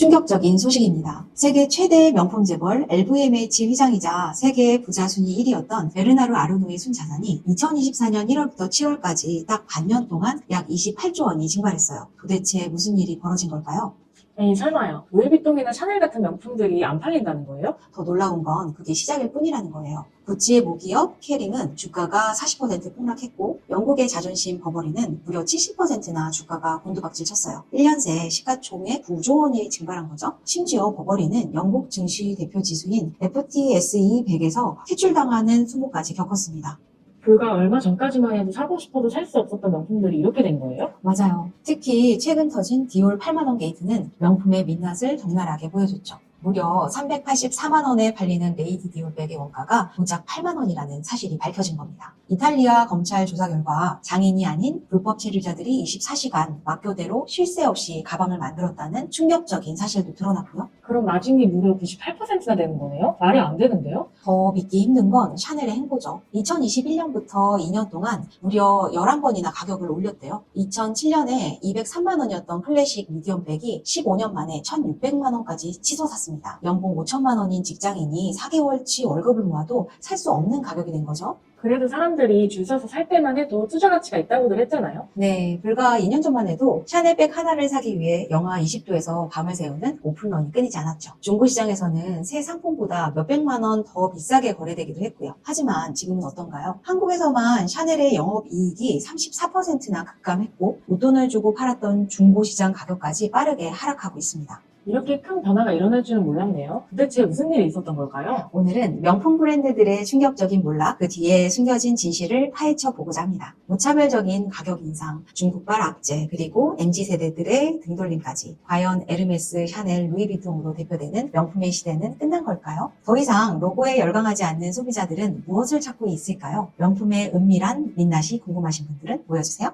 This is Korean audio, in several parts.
충격적인 소식입니다. 세계 최대 명품 재벌 LVMH 회장이자 세계 부자 순위 1위였던 베르나르 아르노의 순자산이 2024년 1월부터 7월까지 딱 반년 동안 약 28조 원이 증발했어요. 도대체 무슨 일이 벌어진 걸까요? 에이, 설마요. 루이비통이나 샤넬 같은 명품들이 안 팔린다는 거예요? 더 놀라운 건 그게 시작일 뿐이라는 거예요. 구찌의 모기업 캐링은 주가가 40% 폭락했고 영국의 자존심 버버리는 무려 70%나 주가가 곤두박질 쳤어요. 1년 새 시가총액 9조 원이 증발한 거죠. 심지어 버버리는 영국 증시 대표 지수인 FTSE 100에서 퇴출당하는 수모까지 겪었습니다. 불과 얼마 전까지만 해도 사고 싶어도 살 수 없었던 명품들이 이렇게 된 거예요? 맞아요. 특히 최근 터진 디올 8만원 게이트는 명품의 민낯을 적나라하게 보여줬죠. 무려 384만 원에 팔리는 레이디 디올 백의 원가가 고작 8만 원이라는 사실이 밝혀진 겁니다. 이탈리아 검찰 조사 결과 장인이 아닌 불법 체류자들이 24시간 막교대로 쉴 새 없이 가방을 만들었다는 충격적인 사실도 드러났고요. 그럼 마진이 무려 98%나 되는 거네요? 말이 안 되는데요? 더 믿기 힘든 건 샤넬의 행보죠. 2021년부터 2년 동안 무려 11번이나 가격을 올렸대요. 2007년에 203만 원이었던 클래식 미디엄 백이 15년 만에 1,600만 원까지 치솟았습니다. 연봉 5천만 원인 직장인이 4개월치 월급을 모아도 살 수 없는 가격이 된 거죠. 그래도 사람들이 줄 서서 살 때만 해도 투자 가치가 있다고들 했잖아요. 네, 불과 2년 전만 해도 샤넬백 하나를 사기 위해 영하 20도에서 밤을 새우는 오픈런이 끊이지 않았죠. 중고시장에서는 새 상품보다 몇백만 원 더 비싸게 거래되기도 했고요. 하지만 지금은 어떤가요? 한국에서만 샤넬의 영업이익이 34%나 급감했고 웃돈을 주고 팔았던 중고시장 가격까지 빠르게 하락하고 있습니다. 이렇게 큰 변화가 일어날 줄은 몰랐네요. 도대체 무슨 일이 있었던 걸까요? 오늘은 명품 브랜드들의 충격적인 몰락, 그 뒤에 숨겨진 진실을 파헤쳐 보고자 합니다. 무차별적인 가격 인상, 중국발 악재, 그리고 MZ세대들의 등돌림까지. 과연 에르메스, 샤넬, 루이비통으로 대표되는 명품의 시대는 끝난 걸까요? 더 이상 로고에 열광하지 않는 소비자들은 무엇을 찾고 있을까요? 명품의 은밀한 민낯이 궁금하신 분들은 모여주세요.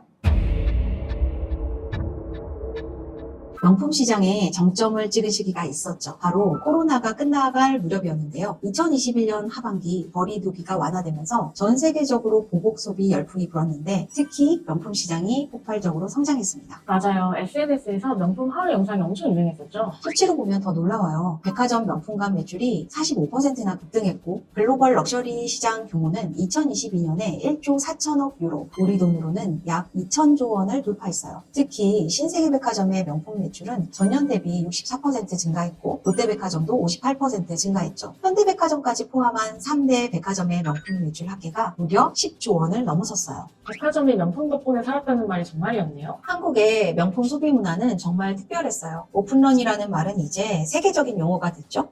명품 시장에 정점을 찍은 시기가 있었죠. 바로 코로나가 끝나갈 무렵이었는데요. 2021년 하반기 거리두기가 완화되면서 전 세계적으로 보복 소비 열풍이 불었는데 특히 명품 시장이 폭발적으로 성장했습니다. 맞아요. SNS에서 명품 하울 영상이 엄청 유명했었죠. 수치로 보면 더 놀라워요. 백화점 명품관 매출이 45%나 급등했고 글로벌 럭셔리 시장 규모는 2022년에 1조 4천억 유로, 우리 돈으로는 약 2천조 원을 돌파했어요. 특히 신세계 백화점의 명품 매출은 전년 대비 64% 증가했고 롯데백화점도 58% 증가했죠. 현대백화점까지 포함한 3대 백화점의 명품 매출 합계가 무려 10조 원을 넘어섰어요. 백화점이 명품 덕분에 살았다는 말이 정말이었네요. 한국의 명품 소비 문화는 정말 특별했어요. 오픈런이라는 말은 이제 세계적인 용어가 됐죠.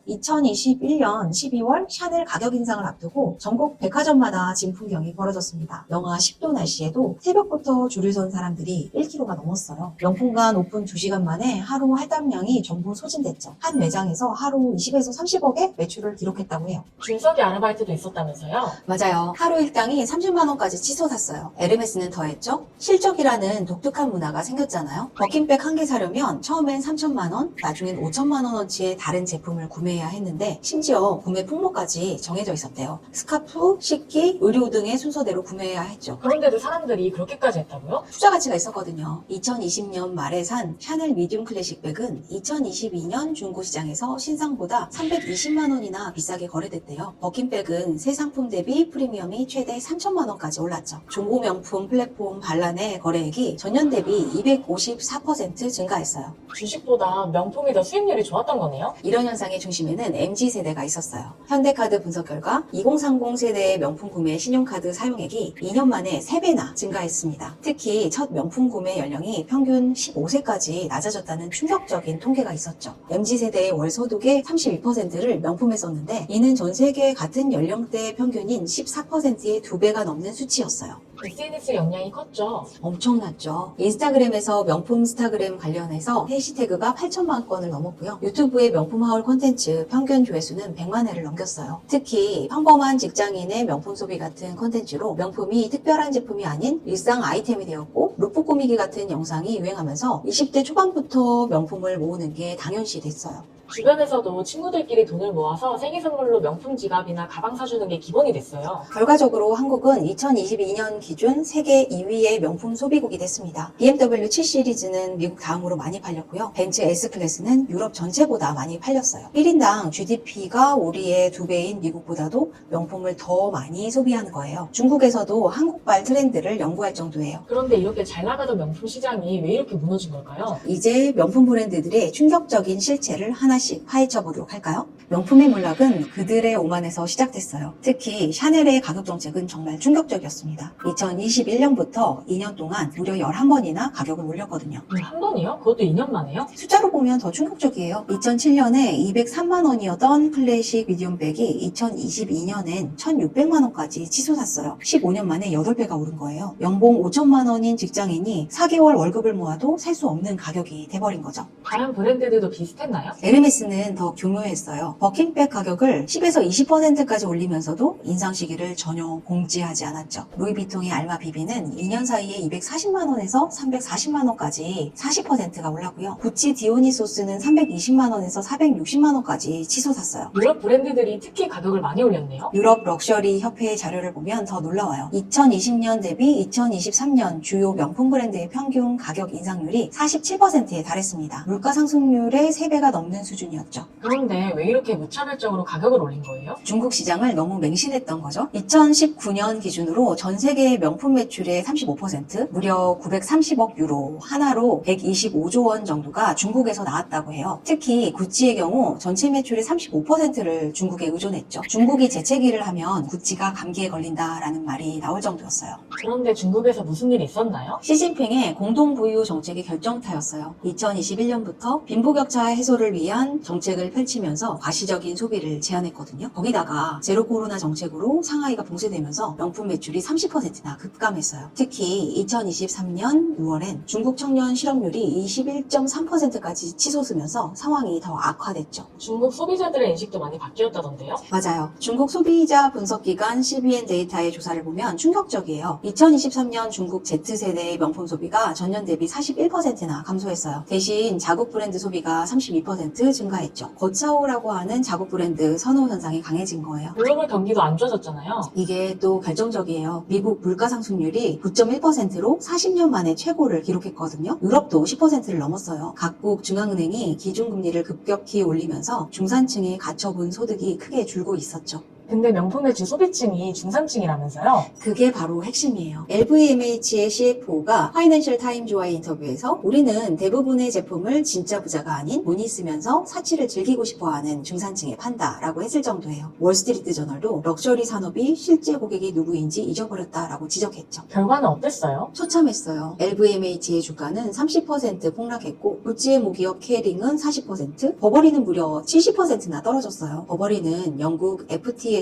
2021년 12월 샤넬 가격 인상을 앞두고 전국 백화점마다 진풍경이 벌어졌습니다. 영하 10도 날씨에도 새벽부터 줄을 선 사람들이 1km가 넘었어요. 명품관 오픈 2시간 만에 하루 할당량이 전부 소진됐죠. 한 매장에서 하루 20에서 30억의 매출을 기록했다고 해요. 줄서기 아르바이트도 있었다면서요? 맞아요. 하루 일당이 30만 원까지 치솟았어요. 에르메스는 더했죠. 실적이라는 독특한 문화가 생겼잖아요. 버킨백 한 개 사려면 처음엔 3천만 원, 나중엔 5천만 원어치의 다른 제품을 구매해야 했는데 심지어 구매 품목까지 정해져 있었대요. 스카프, 식기, 의류 등의 순서대로 구매해야 했죠. 그런데도 사람들이 그렇게까지 했다고요? 투자 가치가 있었거든요. 2020년 말에 산 샤넬 미디움 클래식 백은 2022년 중고시장에서 신상보다 320만 원이나 비싸게 거래됐대요. 버킨백은 새 상품 대비 프리미엄이 최대 3천만 원까지 올랐죠. 중고 명품 플랫폼 반란의 거래액이 전년 대비 254% 증가했어요. 주식보다 명품이 더 수익률이 좋았던 거네요? 이런 현상의 중심에는 MZ세대가 있었어요. 현대카드 분석 결과 2030 세대의 명품 구매 신용카드 사용액이 2년 만에 3배나 증가했습니다. 특히 첫 명품 구매 연령이 평균 15세까지 낮아졌다는 충격적인 통계가 있었죠. MZ세대의 월 소득의 32%를 명품에 썼는데 이는 전 세계 같은 연령대의 평균인 14%의 2배가 넘는 수치였어요. SNS 영향이 컸죠. 엄청났죠. 인스타그램에서 명품 스타그램 관련해서 해시태그가 8천만 건을 넘었고요. 유튜브의 명품 하울 콘텐츠 평균 조회수는 100만 회를 넘겼어요. 특히 평범한 직장인의 명품 소비 같은 콘텐츠로 명품이 특별한 제품이 아닌 일상 아이템이 되었고 루프 꾸미기 같은 영상이 유행하면서 20대 초반부터 명품을 모으는 게 당연시 됐어요. 주변에서도 친구들끼리 돈을 모아서 생일 선물로 명품 지갑이나 가방 사주는 게 기본이 됐어요. 결과적으로 한국은 2022년 기준 세계 2위의 명품 소비국이 됐습니다. BMW 7 시리즈는 미국 다음으로 많이 팔렸고요. 벤츠 S클래스는 유럽 전체보다 많이 팔렸어요. 1인당 GDP가 우리의 2배인 미국보다도 명품을 더 많이 소비하는 거예요. 중국에서도 한국발 트렌드를 연구할 정도예요. 그런데 이렇게 잘 나가던 명품 시장이 왜 이렇게 무너진 걸까요? 이제 명품 브랜드들의 충격적인 실체를 하나씩 파헤쳐 보도록 할까요? 명품의 몰락은 그들의 오만에서 시작됐어요. 특히 샤넬의 가격 정책은 정말 충격적이었습니다. 2021년부터 2년 동안 무려 11번이나 가격을 올렸거든요. 한 번이요? 그것도 2년 만에요? 숫자로 보면 더 충격적이에요. 2007년에 203만 원이었던 클래식 미디움백이 2022년엔 1,600만 원까지 치솟았어요. 15년 만에 8배가 오른 거예요. 연봉 5천만 원인 직장인이 4개월 월급을 모아도 살 수 없는 가격이 돼버린 거죠. 다른 브랜드들도 비슷했나요? 에르메스는 더 교묘했어요. 버킨백 가격을 10에서 20%까지 올리면서도 인상 시기를 전혀 공지하지 않았죠. 루이비통의 알마 비비는 2년 사이에 240만 원에서 340만 원까지 40%가 올랐고요. 구찌 디오니소스는 320만 원에서 460만 원까지 치솟았어요. 유럽 브랜드들이 특히 가격을 많이 올렸네요. 유럽 럭셔리 협회의 자료를 보면 더 놀라워요. 2020년 대비 2023년 주요 명품 브랜드의 평균 가격 인상률이 47%에 달했습니다. 물가 상승률의 3배가 넘는 수준이었죠. 그런데 왜 이렇게 무차별적으로 가격을 올린 거예요? 중국 시장을 너무 맹신했던 거죠. 2019년 기준으로 전 세계 명품 매출의 35%, 무려 930억 유로, 하나로 125조 원 정도가 중국에서 나왔다고 해요. 특히 구찌의 경우 전체 매출의 35%를 중국에 의존했죠. 중국이 재채기를 하면 구찌가 감기에 걸린다라는 말이 나올 정도였어요. 그런데 중국에서 무슨 일이 있었나요? 시진핑의 공동부유 정책의 결정타였어요. 2021년부터 빈부격차 해소를 위한 정책을 펼치면서 과시적인 소비를 제한했거든요. 거기다가 제로 코로나 정책으로 상하이가 봉쇄되면서 명품 매출이 30%나 급감했어요. 특히 2023년 6월엔 중국 청년 실업률이 21.3%까지 치솟으면서 상황이 더 악화됐죠. 중국 소비자들의 인식도 많이 바뀌었다던데요? 맞아요. 중국 소비자 분석기관 CBN 데이터의 조사를 보면 충격적이에요. 2023년 중국 Z세대의 명품 소비가 전년 대비 41%나 감소했어요. 대신 자국 브랜드 소비가 32% 증가했죠. 거차오라고 하는 자국 브랜드 선호 현상이 강해진 거예요. 글로벌 경기도 안 좋아졌잖아요. 이게 또 결정적이에요. 미국 물가 상승률이 9.1%로 40년 만에 최고를 기록했거든요. 유럽도 10%를 넘었어요. 각국 중앙은행이 기준금리를 급격히 올리면서 중산층의 가처분 소득이 크게 줄고 있었죠. 근데 명품 매출 소비층이 중산층이라면서요? 그게 바로 핵심이에요. LVMH의 CFO가 파이낸셜 타임즈와의 인터뷰에서 우리는 대부분의 제품을 진짜 부자가 아닌 돈이 쓰면서 사치를 즐기고 싶어하는 중산층에 판다라고 했을 정도예요. 월스트리트 저널도 럭셔리 산업이 실제 고객이 누구인지 잊어버렸다라고 지적했죠. 결과는 어땠어요? 처참했어요. LVMH의 주가는 30% 폭락했고 구찌의 모기업 케링은 40%, 버버리는 무려 70%나 떨어졌어요. 버버리는 영국 FTSE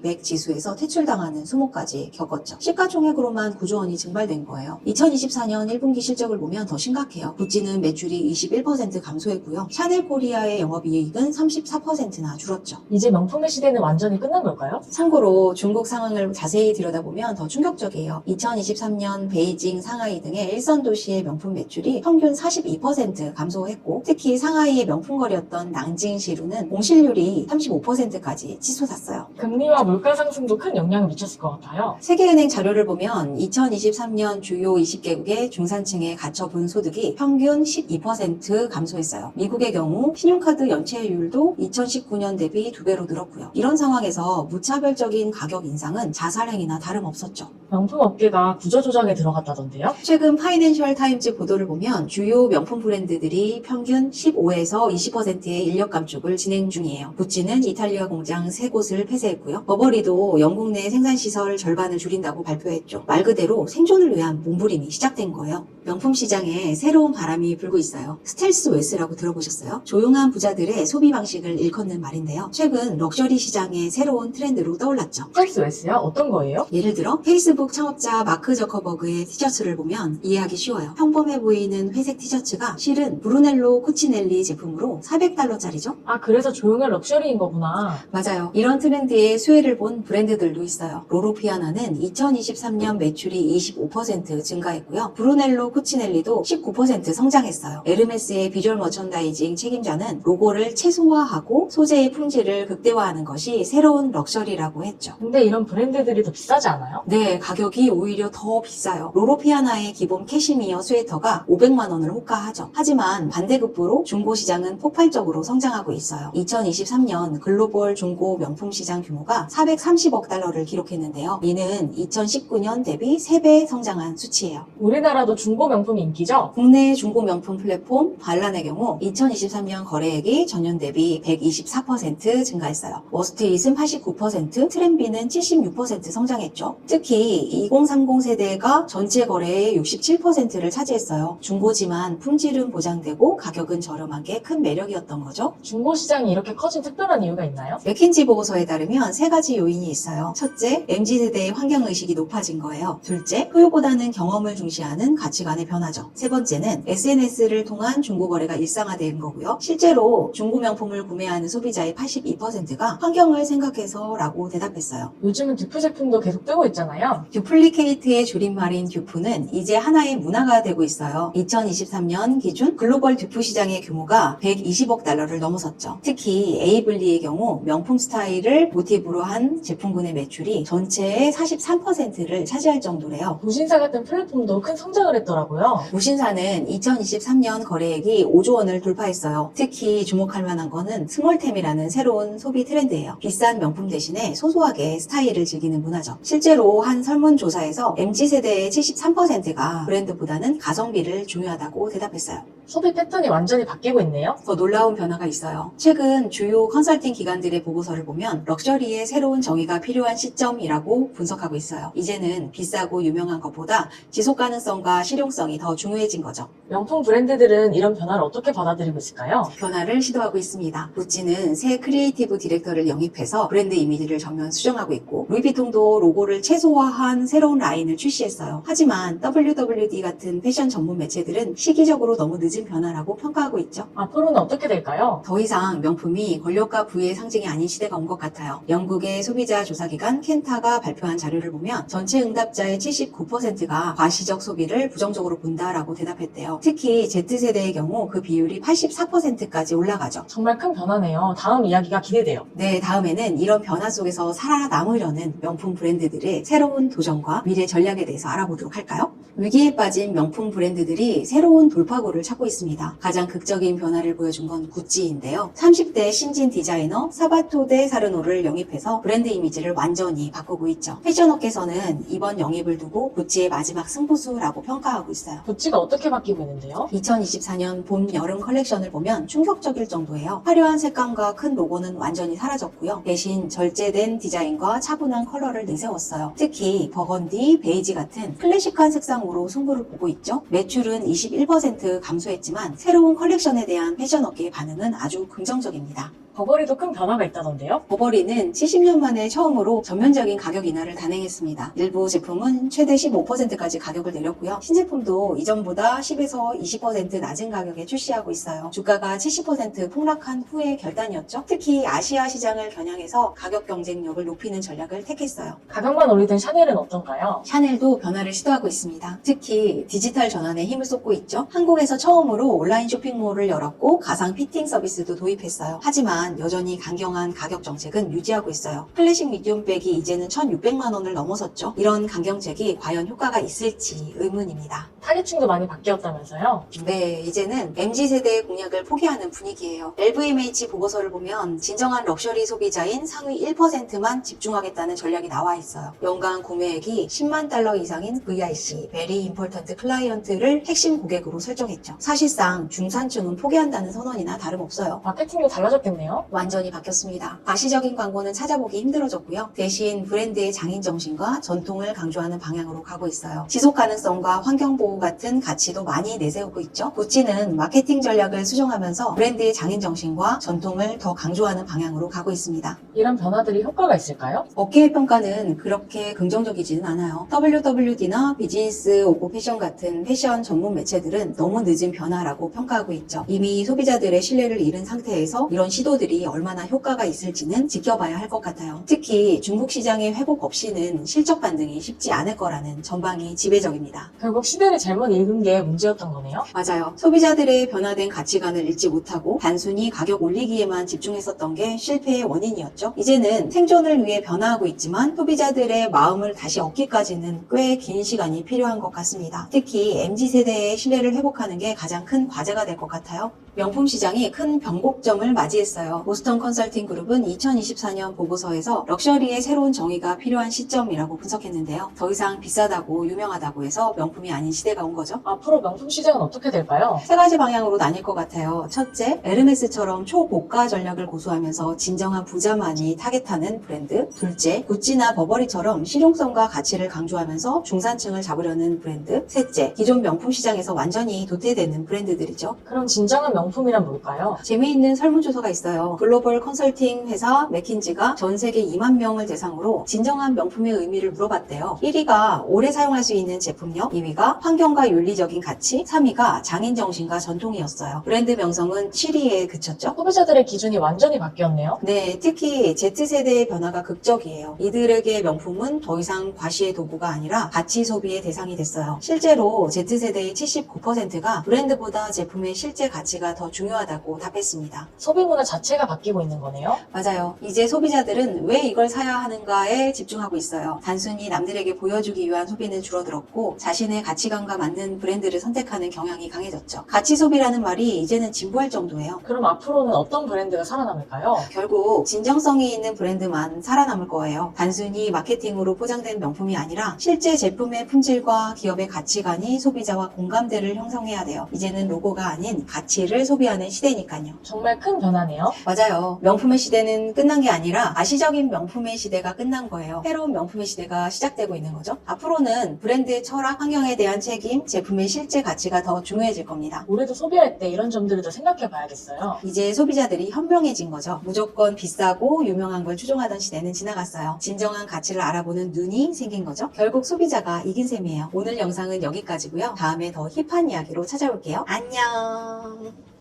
100 지수에서 퇴출당하는 수모까지 겪었죠. 시가총액으로만 9조 원이 증발된 거예요. 2024년 1분기 실적을 보면 더 심각해요. 구찌는 매출이 21% 감소했고요. 샤넬 코리아의 영업이익은 34%나 줄었죠. 이제 명품의 시대는 완전히 끝난 걸까요? 참고로 중국 상황을 자세히 들여다보면 더 충격적이에요. 2023년 베이징, 상하이 등의 일선 도시의 명품 매출이 평균 42% 감소했고 특히 상하이의 명품거리였던 낭징시루는 공실률이 35%까지 치솟았어요. 금리와 물가 상승도 큰 영향을 미쳤을 것 같아요. 세계은행 자료를 보면 2023년 주요 20개국의 중산층의 가처분 소득이 평균 12% 감소했어요. 미국의 경우 신용카드 연체율도 2019년 대비 2배로 늘었고요. 이런 상황에서 무차별적인 가격 인상은 자살행위나 다름없었죠. 명품 업계가 구조조정에 들어갔다던데요? 최근 파이낸셜 타임즈 보도를 보면 주요 명품 브랜드들이 평균 15에서 20%의 인력 감축을 진행 중이에요. 구찌는 이탈리아 공장 3곳을 폐쇄했고요. 버버리도 영국 내 생산시설 절반을 줄인다고 발표했죠. 말 그대로 생존을 위한 몸부림이 시작된 거예요. 명품 시장에 새로운 바람이 불고 있어요. 스텔스 웨스라고 들어보셨어요? 조용한 부자들의 소비 방식을 일컫는 말인데요. 최근 럭셔리 시장의 새로운 트렌드로 떠올랐죠. 스텔스 웨스요? 어떤 거예요? 예를 들어 페이스북 창업자 마크 저커버그의 티셔츠를 보면 이해하기 쉬워요. 평범해 보이는 회색 티셔츠가 실은 브루넬로 쿠치넬리 제품으로 $400짜리죠? 아, 그래서 조용한 럭셔리인 거구나. 맞아요. 이런 트렌드에 럭셔리의 수혜를 본 브랜드들도 있어요. 로로피아나는 2023년 매출이 25% 증가했고요. 브루넬로 쿠치넬리도 19% 성장했어요. 에르메스의 비주얼 머천다이징 책임자는 로고를 최소화하고 소재의 품질을 극대화하는 것이 새로운 럭셔리라고 했죠. 근데 이런 브랜드들이 더 비싸지 않아요? 네, 가격이 오히려 더 비싸요. 로로피아나의 기본 캐시미어 스웨터가 500만 원을 호가하죠. 하지만 반대급부로 중고 시장은 폭발적으로 성장하고 있어요. 2023년 글로벌 중고 명품 시장 규모가 430억 달러를 기록했는데요. 이는 2019년 대비 3배 성장한 수치예요. 우리나라도 중고 명품이 인기죠? 국내 중고 명품 플랫폼 발란의 경우 2023년 거래액이 전년 대비 124% 증가했어요. 워스트잇은 89%, 트렌비는 76% 성장했죠. 특히 2030 세대가 전체 거래의 67%를 차지했어요. 중고지만 품질은 보장되고 가격은 저렴한 게 큰 매력이었던 거죠. 중고 시장이 이렇게 커진 특별한 이유가 있나요? 맥킨지 보고서에 따르면 3가지 요인이 있어요. 첫째, MZ세대의 환경의식이 높아진 거예요. 둘째, 소유보다는 경험을 중시하는 가치관의 변화죠. 세 번째는 SNS를 통한 중고거래가 일상화된 거고요. 실제로 중고 명품을 구매하는 소비자의 82%가 환경을 생각해서 라고 대답했어요. 요즘은 듀프 제품도 계속 뜨고 있잖아요. 듀플리케이트의 줄임말인 듀프는 이제 하나의 문화가 되고 있어요. 2023년 기준 글로벌 듀프 시장의 규모가 120억 달러를 넘어섰죠. 특히 에이블리의 경우 명품 스타일을 모티브로 한 제품군의 매출이 전체의 43%를 차지할 정도래요. 무신사 같은 플랫폼도 큰 성장을 했더라고요. 무신사는 2023년 거래액이 5조 원을 돌파했어요. 특히 주목할 만한 거는 스몰템이라는 새로운 소비 트렌드예요. 비싼 명품 대신에 소소하게 스타일을 즐기는 문화죠. 실제로 한 설문조사에서 MZ세대의 73%가 브랜드보다는 가성비를 중요하다고 대답했어요. 소비 패턴이 완전히 바뀌고 있네요. 더 놀라운 변화가 있어요. 최근 주요 컨설팅 기관들의 보고서를 보면 럭셔리의 새로운 정의가 필요한 시점이라고 분석하고 있어요. 이제는 비싸고 유명한 것보다 지속 가능성과 실용성이 더 중요해진 거죠. 명품 브랜드들은 이런 변화를 어떻게 받아들이고 있을까요? 변화를 시도하고 있습니다. 구찌는 새 크리에이티브 디렉터를 영입해서 브랜드 이미지를 전면 수정하고 있고, 루이비통도 로고를 최소화한 새로운 라인을 출시했어요. 하지만 WWD 같은 패션 전문 매체들은 시기적으로 너무 늦은 변화라고 평가하고 있죠. 앞으로는 어떻게 될까요? 더 이상 명품이 권력과 부의 상징이 아닌 시대가 온 것 같아요. 영국의 소비자 조사기관 켄타가 발표한 자료를 보면 전체 응답자의 79%가 과시적 소비를 부정적으로 본다라고 대답했대요. 특히 Z세대의 경우 그 비율이 84%까지 올라가죠. 정말 큰 변화네요. 다음 이야기가 기대돼요. 네, 다음에는 이런 변화 속에서 살아남으려는 명품 브랜드들의 새로운 도전과 미래 전략에 대해서 알아보도록 할까요? 위기에 빠진 명품 브랜드들이 새로운 돌파구를 찾고 있습니다. 가장 극적인 변화를 보여준 건 구찌인데요. 30대 신진 디자이너 사바토데 사르노를 영입해서 브랜드 이미지를 완전히 바꾸고 있죠. 패션업계에서는 이번 영입을 두고 구찌의 마지막 승부수라고 평가하고 있어요. 구찌가 어떻게 바뀌고 있는데요? 2024년 봄, 여름 컬렉션을 보면 충격적일 정도예요. 화려한 색감과 큰 로고는 완전히 사라졌고요. 대신 절제된 디자인과 차분한 컬러를 내세웠어요. 특히 버건디, 베이지 같은 클래식한 색상으로 승부를 보고 있죠. 매출은 21% 감소했지만 새로운 컬렉션에 대한 패션업계의 반응은 아주 긍정적입니다. 버버리도 큰 변화가 있다던데요? 버버리는 70년 만에 처음으로 전면적인 가격 인하를 단행했습니다. 일부 제품은 최대 15%까지 가격을 내렸고요. 신제품도 이전보다 10에서 20% 낮은 가격에 출시하고 있어요. 주가가 70% 폭락한 후의 결단이었죠. 특히 아시아 시장을 겨냥해서 가격 경쟁력을 높이는 전략을 택했어요. 가격만 올리던 샤넬은 어떤가요? 샤넬도 변화를 시도하고 있습니다. 특히 디지털 전환에 힘을 쏟고 있죠. 한국에서 처음으로 온라인 쇼핑몰을 열었고 가상 피팅 서비스도 도입했어요. 하지만 여전히 강경한 가격 정책은 유지하고 있어요. 클래식 미디움백이 이제는 1,600만 원을 넘어섰죠. 이런 강경책이 과연 효과가 있을지 의문입니다. 타겟층도 많이 바뀌었다면서요? 네, 이제는 MZ세대의 공약을 포기하는 분위기예요. LVMH 보고서를 보면 진정한 럭셔리 소비자인 상위 1%만 집중하겠다는 전략이 나와 있어요. 연간 구매액이 10만 달러 이상인 VIC, Very Important Client를 핵심 고객으로 설정했죠. 사실상 중산층은 포기한다는 선언이나 다름없어요. 마케팅도 달라졌겠네요? 완전히 바뀌었습니다. 가시적인 광고는 찾아보기 힘들어졌고요. 대신 브랜드의 장인 정신과 전통을 강조하는 방향으로 가고 있어요. 지속 가능성과 환경 보호 같은 가치도 많이 내세우고 있죠. 구찌는 마케팅 전략을 수정하면서 브랜드의 장인 정신과 전통을 더 강조하는 방향으로 가고 있습니다. 이런 변화들이 효과가 있을까요? 업계의 평가는 그렇게 긍정적이지는 않아요. WWD나 비즈니스 오고 패션 같은 패션 전문 매체들은 너무 늦은 변화라고 평가하고 있죠. 이미 소비자들의 신뢰를 잃은 상태에서 이런 시도들이 제조들이 얼마나 효과가 있을지는 지켜봐야 할 것 같아요. 특히 중국 시장의 회복 없이는 실적 반등이 쉽지 않을 거라는 전망이 지배적입니다. 결국 시대를 잘못 읽은 게 문제였던 거네요. 맞아요. 소비자들의 변화된 가치관을 읽지 못하고 단순히 가격 올리기에만 집중했었던 게 실패의 원인이었죠. 이제는 생존을 위해 변화하고 있지만 소비자들의 마음을 다시 얻기까지는 꽤 긴 시간이 필요한 것 같습니다. 특히 MZ세대의 신뢰를 회복하는 게 가장 큰 과제가 될 것 같아요. 명품 시장이 큰 변곡점을 맞이했어요. 보스턴 컨설팅 그룹은 2024년 보고서에서 럭셔리의 새로운 정의가 필요한 시점이라고 분석했는데요. 더 이상 비싸다고 유명하다고 해서 명품이 아닌 시대가 온 거죠. 앞으로 명품 시장은 어떻게 될까요? 세 가지 방향으로 나뉠 것 같아요. 첫째, 에르메스처럼 초고가 전략을 고수하면서 진정한 부자만이 타겟하는 브랜드. 둘째, 구찌나 버버리처럼 실용성과 가치를 강조하면서 중산층을 잡으려는 브랜드. 셋째, 기존 명품 시장에서 완전히 도태되는 브랜드들이죠. 그럼 진정한 명품이란 뭘까요? 재미있는 설문조사가 있어요. 글로벌 컨설팅 회사 맥킨지가 전 세계 2만 명을 대상으로 진정한 명품의 의미를 물어봤대요. 1위가 오래 사용할 수 있는 제품력, 2위가 환경과 윤리적인 가치, 3위가 장인 정신과 전통이었어요. 브랜드 명성은 7위에 그쳤죠. 소비자들의 기준이 완전히 바뀌었네요. 네, 특히 Z세대의 변화가 극적이에요. 이들에게 명품은 더 이상 과시의 도구가 아니라 가치 소비의 대상이 됐어요. 실제로 Z세대의 79%가 브랜드보다 제품의 실제 가치가 더 중요하다고 답했습니다. 소비 문화 자체가 바뀌고 있는 거네요. 맞아요. 이제 소비자들은 왜 이걸 사야 하는가에 집중하고 있어요. 단순히 남들에게 보여주기 위한 소비는 줄어들었고 자신의 가치관과 맞는 브랜드를 선택하는 경향이 강해졌죠. 가치 소비라는 말이 이제는 진부할 정도예요. 그럼 앞으로는 어떤 브랜드가 살아남을까요? 결국 진정성이 있는 브랜드만 살아남을 거예요. 단순히 마케팅으로 포장된 명품이 아니라 실제 제품의 품질과 기업의 가치관이 소비자와 공감대를 형성해야 돼요. 이제는 로고가 아닌 가치를 소비하는 시대니까요. 정말 큰 변화네요. 맞아요. 명품의 시대는 끝난 게 아니라 가시적인 명품의 시대가 끝난 거예요. 새로운 명품의 시대가 시작되고 있는 거죠. 앞으로는 브랜드의 철학, 환경에 대한 책임, 제품의 실제 가치가 더 중요해질 겁니다. 우리도 소비할 때 이런 점들을 더 생각해 봐야겠어요. 이제 소비자들이 현명해진 거죠. 무조건 비싸고 유명한 걸 추종하던 시대는 지나갔어요. 진정한 가치를 알아보는 눈이 생긴 거죠. 결국 소비자가 이긴 셈이에요. 오늘 영상은 여기까지고요. 다음에 더 힙한 이야기로 찾아올게요. 안녕.